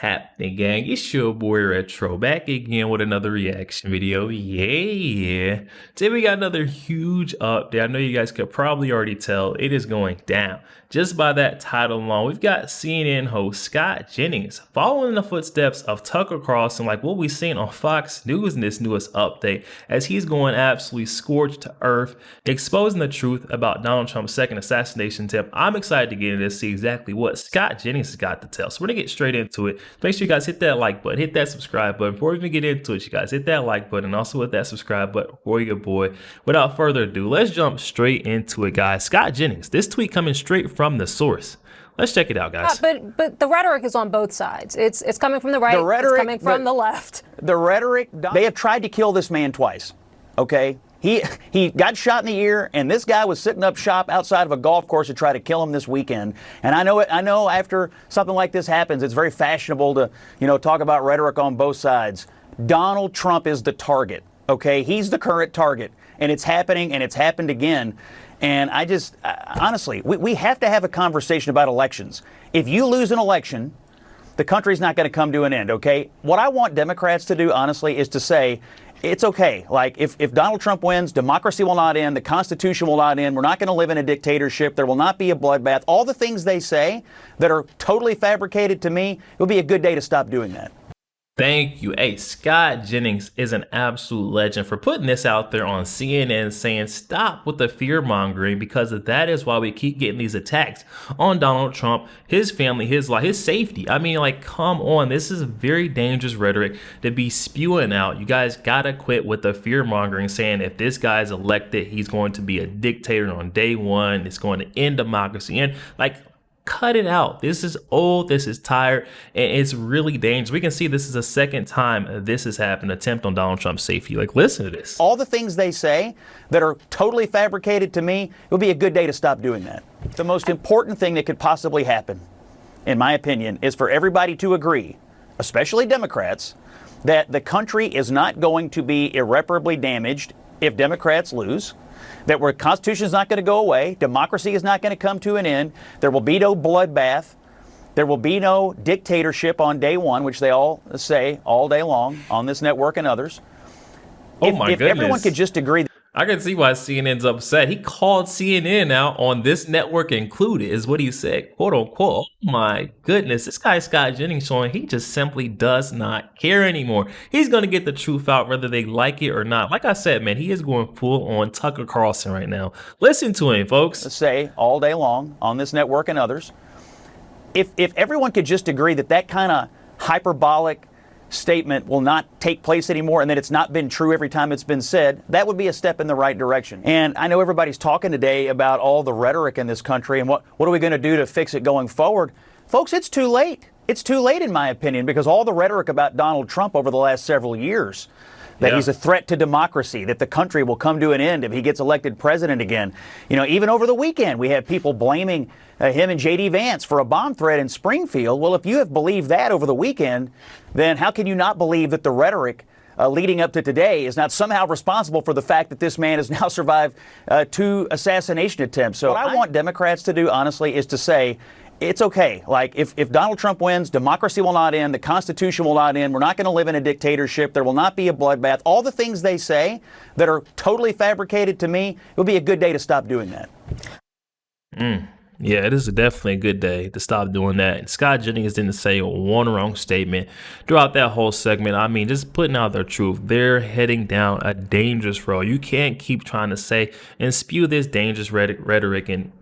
happening, gang? It's your boy Retro back again with another reaction video. Yeah. Today we got another huge update. I know you guys could probably already tell it is going down. Just by that title alone, we've got CNN host Scott Jennings following in the footsteps of Tucker Carlson, like what we've seen on Fox News in this newest update, as he's going absolutely scorched to earth, exposing the truth about Donald Trump's second assassination attempt. I'm excited to get into this, see exactly what Scott Jennings has got to tell. So we're gonna get straight into it. Make sure you guys hit that like button, hit that subscribe button. Before we even get into it, you guys hit that like button and also hit that subscribe button for your boy. Without further ado, let's jump straight into it, guys. Scott Jennings, this tweet coming straight from the source. Let's check it out, guys. But the rhetoric is on both sides. It's coming from the right, it's coming from the left. The rhetoric, they have tried to kill this man twice, okay? He got shot in the ear, and this guy was sitting up shop outside of a golf course to try to kill him this weekend. And I know after something like this happens, it's very fashionable to, talk about rhetoric on both sides. Donald Trump is the target, okay? He's the current target, and it's happening, and it's happened again. And honestly, we have to have a conversation about elections. If you lose an election, the country's not going to come to an end, okay? What I want Democrats to do, honestly, is to say, it's okay. Like, if Donald Trump wins, democracy will not end, the Constitution will not end, we're not going to live in a dictatorship, there will not be a bloodbath. All the things they say that are totally fabricated, to me, it would be a good day to stop doing that. Thank you. Hey, Scott Jennings is an absolute legend for putting this out there on CNN, saying stop with the fear mongering, because that is why we keep getting these attacks on Donald Trump, his family, his life, his safety. I mean, like, come on. This is very dangerous rhetoric to be spewing out. You guys gotta quit with the fear mongering, saying if this guy's elected, he's going to be a dictator on day one. It's going to end democracy. And like, cut it out. This is old, this is tired, and it's really dangerous. We can see this is the second time this has happened, attempt on Donald Trump's safety. Like, listen to this. All the things they say that are totally fabricated, to me, it would be a good day to stop doing that. The most important thing that could possibly happen, in my opinion, is for everybody to agree, especially Democrats, that the country is not going to be irreparably damaged if Democrats lose. That the Constitution is not going to go away. Democracy is not going to come to an end. There will be no bloodbath. There will be no dictatorship on day one, which they all say all day long on this network and others. Oh my goodness. If everyone could just agree. I can see why CNN's upset. He called CNN out on this network included, is what he said, quote unquote. Oh my goodness, this guy Scott Jennings showing he just simply does not care anymore. He's going to get the truth out whether they like it or not. Like I said, man, he is going full on Tucker Carlson right now. Listen to him, folks. Say all day long on this network and others. If everyone could just agree that that kind of hyperbolic statement will not take place anymore, and that it's not been true every time it's been said, that would be a step in the right direction. And I know everybody's talking today about all the rhetoric in this country and what are we going to do to fix it going forward. Folks, it's too late. It's too late, in my opinion, because all the rhetoric about Donald Trump over the last several years, that he's a threat to democracy, that the country will come to an end if he gets elected president again. Even over the weekend, we had people blaming him and J.D. Vance for a bomb threat in Springfield. Well, if you have believed that over the weekend, then how can you not believe that the rhetoric leading up to today is not somehow responsible for the fact that this man has now survived 2 assassination attempts? So what I want Democrats to do, honestly, is to say, it's okay. Like, if Donald Trump wins, democracy will not end, the Constitution will not end, we're not going to live in a dictatorship, there will not be a bloodbath. All the things they say that are totally fabricated, to me, it would be a good day to stop doing that. Yeah, it is definitely a good day to stop doing that. And Scott Jennings didn't say one wrong statement throughout that whole segment. I mean, just putting out their truth. They're heading down a dangerous road. You can't keep trying to say and spew this dangerous rhetoric and,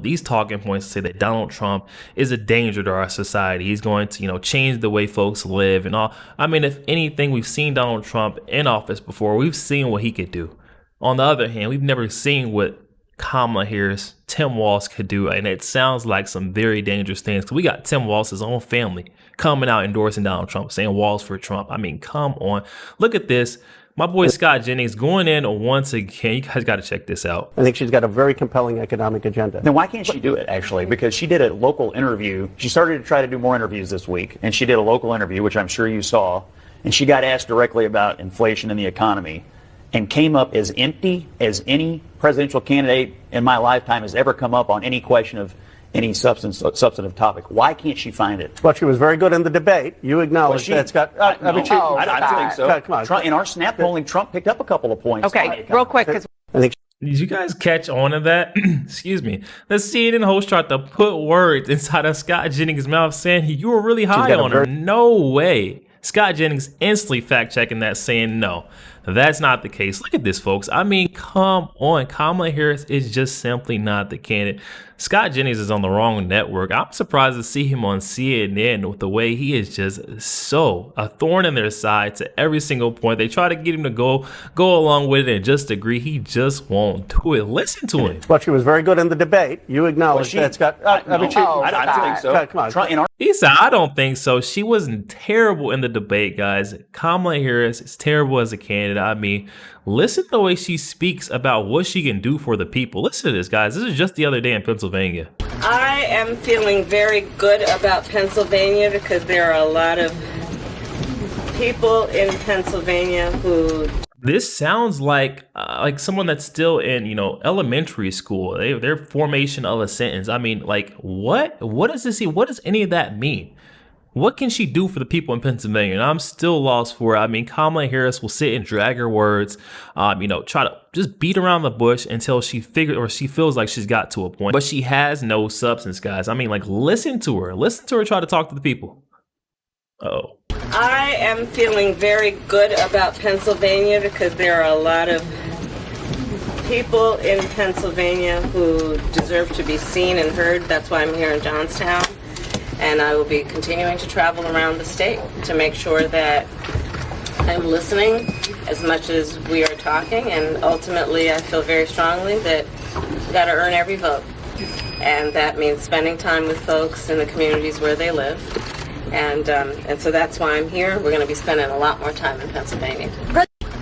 these talking points to say that Donald Trump is a danger to our society. He's going to, change the way folks live and all. I mean, if anything, we've seen Donald Trump in office before. We've seen what he could do. On the other hand, we've never seen what Kamala Harris, Tim Walz could do, and it sounds like some very dangerous things. Cause we got Tim Walz's own family coming out endorsing Donald Trump, saying walls for Trump. I mean, come on, look at this. My boy Scott Jennings going in once again. You guys got to check this out. I think she's got a very compelling economic agenda. Then why can't she do it, actually? Because she did a local interview. She started to try to do more interviews this week, and she did a local interview, which I'm sure you saw, and she got asked directly about inflation and the economy, and came up as empty as any presidential candidate in my lifetime has ever come up on any question of any substantive topic. Why can't she find it? Well, she was very good in the debate. You acknowledge that, Scott. I don't think so. Come on. Trump, in our snap polling, Trump picked up a couple of points. Okay, real quick, because I think Did you guys catch on to that? Excuse me. The CNN host tried to put words inside of Scott Jennings' mouth saying you were really high on her. No way. Scott Jennings instantly fact-checking that, saying no, that's not the case. Look at this, folks. I mean, come on. Kamala Harris is just simply not the candidate. Scott Jennings is on the wrong network. I'm surprised to see him on CNN with the way he is just so a thorn in their side to every single point. They try to get him to go along with it and just agree. He just won't do it. Listen to him. Well, she was very good in the debate. You acknowledge that, Scott. I don't think so. Come on. Trump, in our He said, I don't think so. She wasn't terrible in the debate, guys. Kamala Harris is terrible as a candidate. I mean, listen to the way she speaks about what she can do for the people. Listen to this, guys. This is just the other day in Pennsylvania. I am feeling very good about Pennsylvania because there are a lot of people in Pennsylvania who... This sounds like someone that's still in, elementary school. Their formation of a sentence. I mean, like, what does this mean? What does any of that mean? What can she do for the people in Pennsylvania? And I'm still lost for it. I mean, Kamala Harris will sit and drag her words, try to just beat around the bush until she feels like she's got to a point. But she has no substance, guys. I mean, like, listen to her. Listen to her try to talk to the people. Uh-oh. I am feeling very good about Pennsylvania because there are a lot of people in Pennsylvania who deserve to be seen and heard. That's why I'm here in Johnstown. And I will be continuing to travel around the state to make sure that I'm listening as much as we are talking. And ultimately, I feel very strongly that we've got to earn every vote. And that means spending time with folks in the communities where they live. And so that's why I'm here. We're going to be spending a lot more time in Pennsylvania.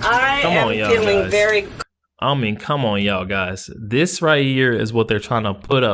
I am feeling very... I mean, come on, y'all, guys. This right here is what they're trying to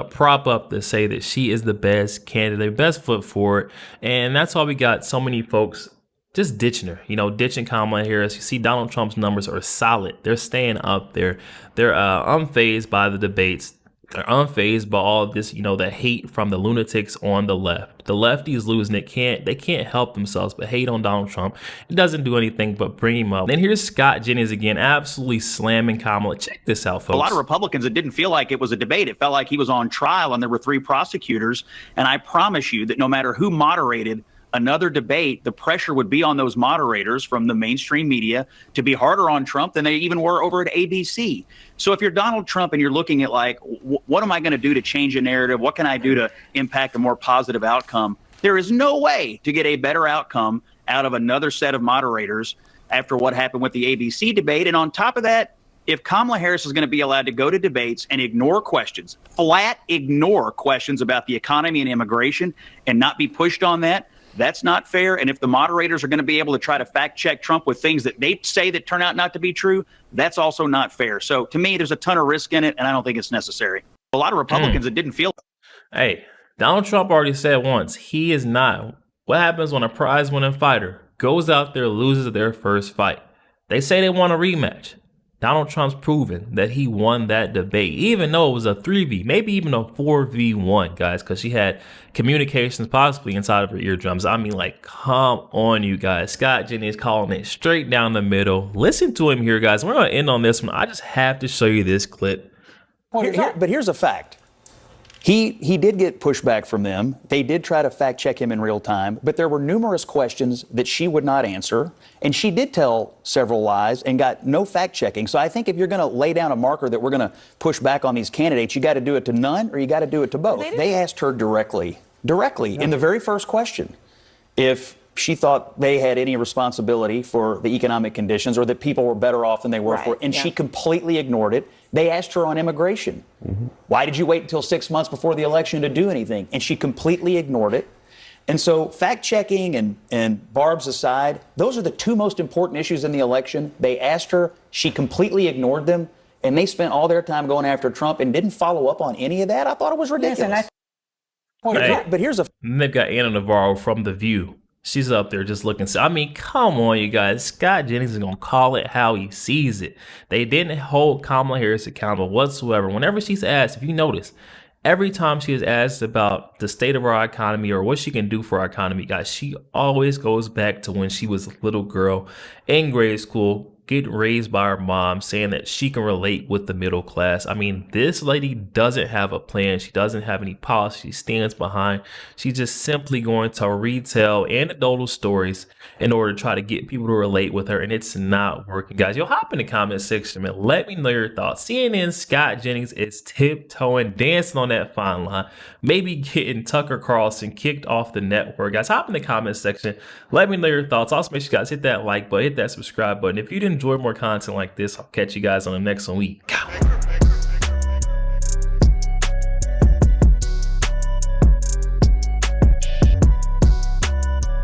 prop up to say that she is the best candidate, best foot forward. And that's why we got so many folks just ditching her, ditching Kamala Harris. You see Donald Trump's numbers are solid. They're staying up there. They're unfazed by the debates. They're unfazed by all this, the hate from the lunatics on the left. The lefties losing it. They can't help themselves but hate on Donald Trump. It doesn't do anything but bring him up. Then here's Scott Jennings again, absolutely slamming Kamala. Check this out, folks. A lot of Republicans, it didn't feel like it was a debate. It felt like he was on trial and there were 3 prosecutors. And I promise you that no matter who moderated another debate, the pressure would be on those moderators from the mainstream media to be harder on Trump than they even were over at ABC. So if you're Donald Trump and you're looking at like, what am I going to do to change a narrative? What can I do to impact a more positive outcome? There is no way to get a better outcome out of another set of moderators after what happened with the ABC debate. And on top of that, if Kamala Harris is going to be allowed to go to debates and ignore questions, flat ignore questions about the economy and immigration and not be pushed on that, that's not fair. And if the moderators are going to be able to try to fact check Trump with things that they say that turn out not to be true, that's also not fair. So to me, there's a ton of risk in it, and I don't think it's necessary. A lot of Republicans, it didn't feel. Hey, Donald Trump already said once, he is not. What happens when a prize winning fighter goes out there, loses their first fight? They say they want a rematch. Donald Trump's proven that he won that debate, even though it was a 3v, maybe even a 4v1, guys, because she had communications possibly inside of her eardrums. I mean, like, come on, you guys. Scott Jennings calling it straight down the middle. Listen to him here, guys. We're going to end on this one. I just have to show you this clip. But here's a fact. He did get pushback from them. They did try to fact check him in real time, but there were numerous questions that she would not answer. And she did tell several lies and got no fact checking. So I think if you're going to lay down a marker that we're going to push back on these candidates, you got to do it to none or you got to do it to both. They asked her directly in the very first question if she thought they had any responsibility for the economic conditions or that people were better off than they were for. And she completely ignored it. They asked her on immigration. Why did you wait until 6 months before the election to do anything? And she completely ignored it. And so fact checking and Barb's aside, those are the 2 most important issues in the election. They asked her. She completely ignored them. And they spent all their time going after Trump and didn't follow up on any of that. I thought it was ridiculous. But here's a... They've got Anna Navarro from The View. She's up there just looking. I mean, come on, you guys. Scott Jennings is going to call it how he sees it. They didn't hold Kamala Harris accountable whatsoever. Whenever she's asked, if you notice, Every time she is asked about the state of our economy or what she can do for our economy, guys, she always goes back to when she was a little girl in grade school, getting raised by her mom, saying that she can relate with the middle class. I mean, this lady doesn't have a plan. She doesn't have any policy she stands behind. She's just simply going to retell anecdotal stories in order to try to get people to relate with her, and it's not working, guys. Yo, hop in the comment section and let me know your thoughts. CNN Scott Jennings is tiptoeing, dancing on that fine line, maybe getting Tucker Carlson kicked off the network. Guys, hop in the comment section. Let me know your thoughts. Also, make sure you guys hit that like button, hit that subscribe button. If you didn't enjoy more content like this, I'll catch you guys on the next one.